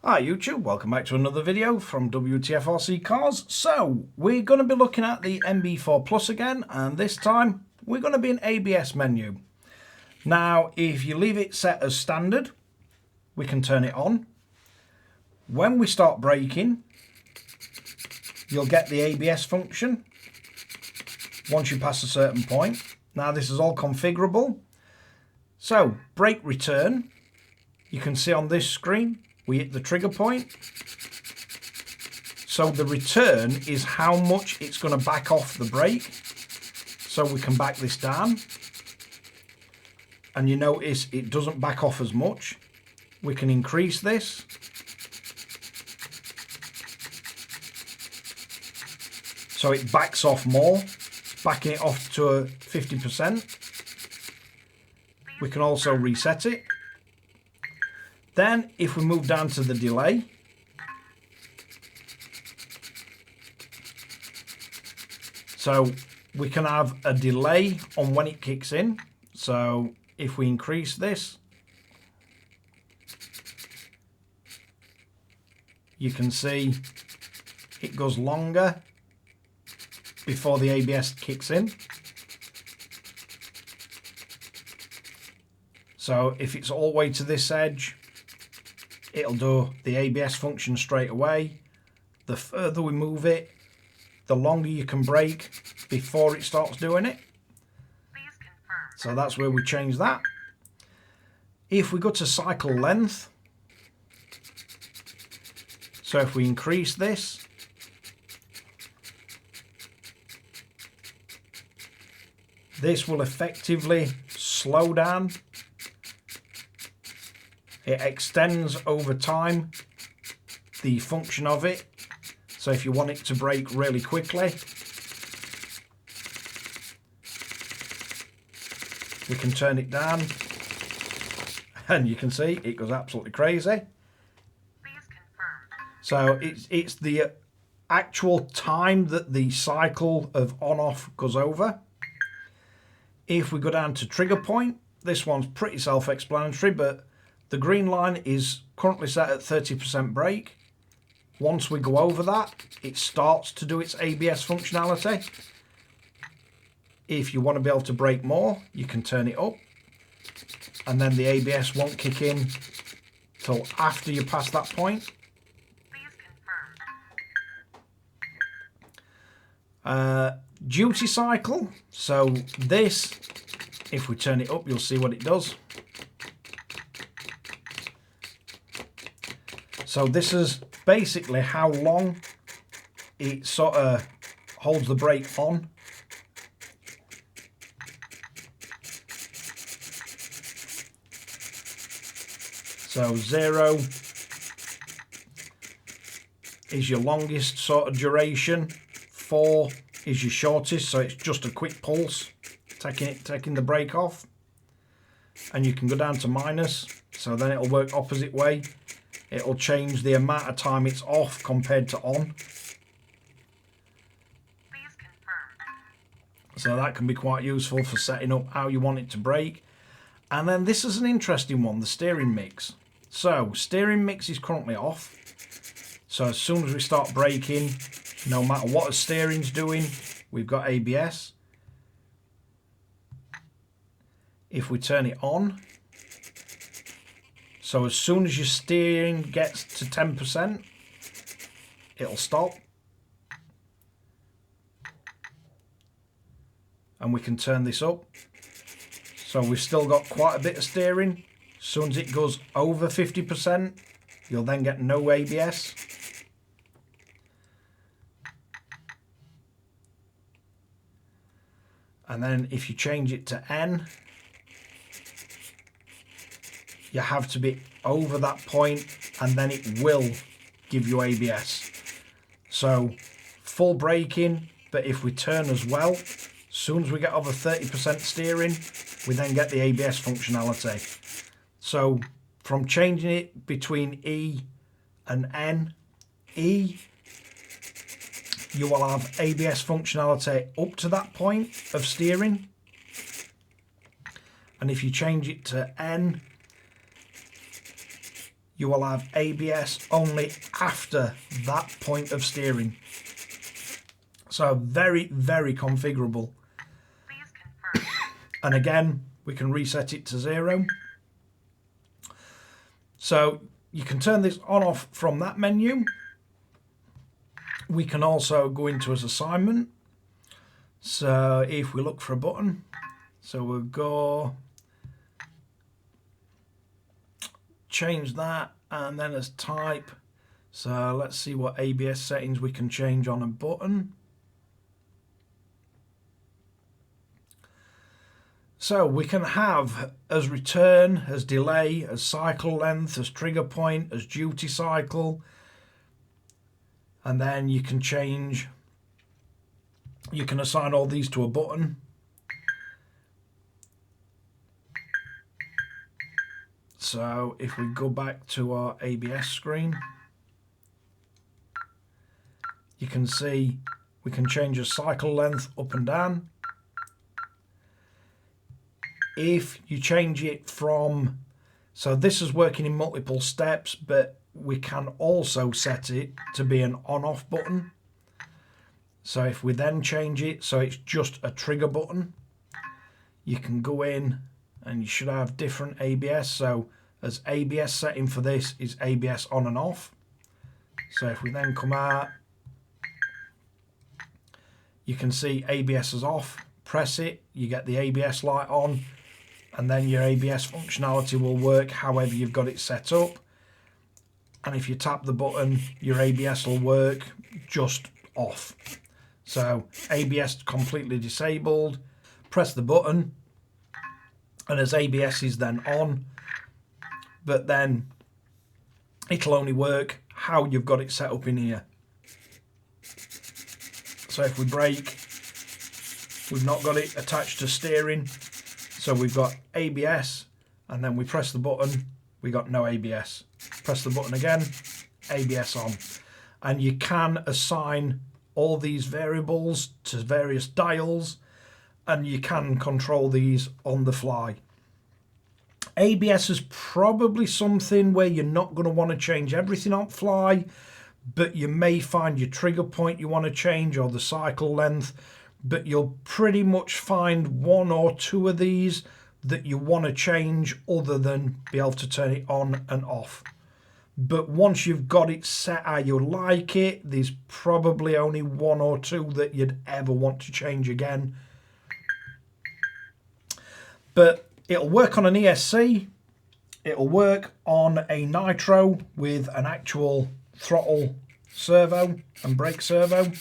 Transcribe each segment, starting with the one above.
Hi YouTube, welcome back to another video from Wtf Rc Cars. So we're going to be looking at the NB4 Plus again, and this time we're going to be an ABS menu. Now if you leave it set as standard, we can turn it on. When we start braking, you'll get the ABS function once you pass a certain point. Now this is all configurable. So brake return, you can see on this screen we hit the trigger point. So the return is how much it's going to back off the brake. So we can back this down. And you notice it doesn't back off as much. We can increase this. So it backs off more, backing it off to a 50%. We can also reset it. Then if we move down to the delay, so we can have a delay on when it kicks in. So if we increase this, you can see it goes longer before the ABS kicks in. So if it's all the way to this edge, it'll do the ABS function straight away. The further we move it, the longer you can brake before it starts doing it. So that's where we change that. If we go to cycle length, so if we increase this, this will effectively slow down. It extends over time the function of it. So if you want it to brake really quickly, we can turn it down and you can see it goes absolutely crazy. So it's the actual time that the cycle of on-off goes over. If we go down to trigger point, this one's pretty self-explanatory, but the green line is currently set at 30% brake. Once we go over that, it starts to do its ABS functionality. If you want to be able to brake more, you can turn it up. And then the ABS won't kick in till after you pass that point. Duty cycle. So this, if we turn it up, you'll see what it does. So this is basically how long it sort of holds the brake on. So 0 is your longest sort of duration, 4 is your shortest, so it's just a quick pulse, taking the brake off. And you can go down to minus, so then it'll work opposite way. It'll change the amount of time it's off compared to on. So that can be quite useful for setting up how you want it to brake. And then this is an interesting one, the steering mix. So steering mix is currently off. So as soon as we start braking, no matter what the steering's doing, we've got ABS. If we turn it on, so as soon as your steering gets to 10%, it'll stop. And we can turn this up. So we've still got quite a bit of steering. As soon as it goes over 50%, you'll then get no ABS. And then if you change it to N, you have to be over that point and then it will give you ABS. So full braking, but if we turn as well, as soon as we get over 30% steering, we then get the ABS functionality. So from changing it between E and N, E, you will have ABS functionality up to that point of steering. And if you change it to N, you will have ABS only after that point of steering. So very, very configurable. Please confirm. And again, we can reset it to 0. So you can turn this on off from that menu. We can also go into as assignment. So if we look for a button, so we'll go change that, and then as type. So let's see what ABS settings we can change on a button. So we can have as return, as delay, as cycle length, as trigger point, as duty cycle. And then you can change, you can assign all these to a button. So if we go back to our ABS screen, you can see we can change the cycle length up and down. If you change it from, so this is working in multiple steps, but we can also set it to be an on-off button. So if we then change it so it's just a trigger button, you can go in and you should have different ABS. So as ABS setting for this is ABS on and off. So if we then come out, you can see ABS is off, press it, you get the ABS light on, and then your ABS functionality will work however you've got it set up. And if you tap the button, your ABS will work just off. So ABS completely disabled, press the button, and as ABS is then on, but then it'll only work how you've got it set up in here. So if we brake, we've not got it attached to steering, so we've got ABS, and then we press the button, we got no ABS. Press the button again, ABS on. And you can assign all these variables to various dials, and you can control these on the fly. ABS is probably something where you're not going to want to change everything on fly, but you may find your trigger point you want to change or the cycle length, but you'll pretty much find one or two of these that you want to change other than be able to turn it on and off. But once you've got it set how you like it, there's probably only one or two that you'd ever want to change again. But it'll work on an ESC, it'll work on a nitro with an actual throttle servo and brake servo.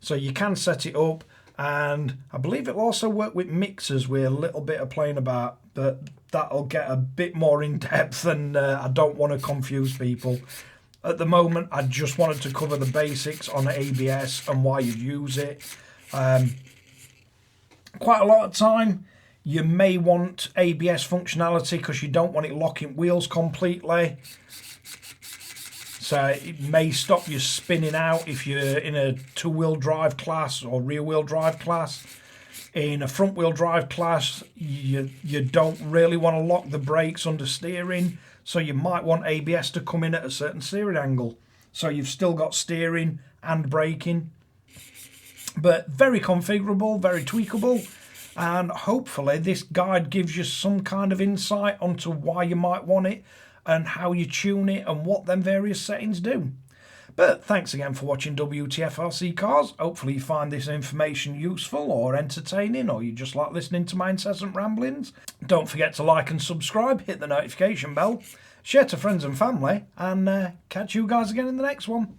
So you can set it up, and I believe it'll also work with mixers with a little bit of playing about, but that'll get a bit more in depth, and I don't want to confuse people. At the moment, I just wanted to cover the basics on ABS and why you'd use it. Quite a lot of time, you may want ABS functionality because you don't want it locking wheels completely. So it may stop you spinning out if you're in a two-wheel drive class or rear-wheel drive class. In a front-wheel drive class, you don't really want to lock the brakes under steering, so you might want ABS to come in at a certain steering angle. So you've still got steering and braking. But very configurable, very tweakable, and hopefully this guide gives you some kind of insight onto why you might want it and how you tune it and what them various settings do. But thanks again for watching Wtf Rc Cars. Hopefully you find this information useful or entertaining, or you just like listening to my incessant ramblings. Don't forget to like and subscribe, hit the notification bell, share to friends and family, and catch you guys again in the next one.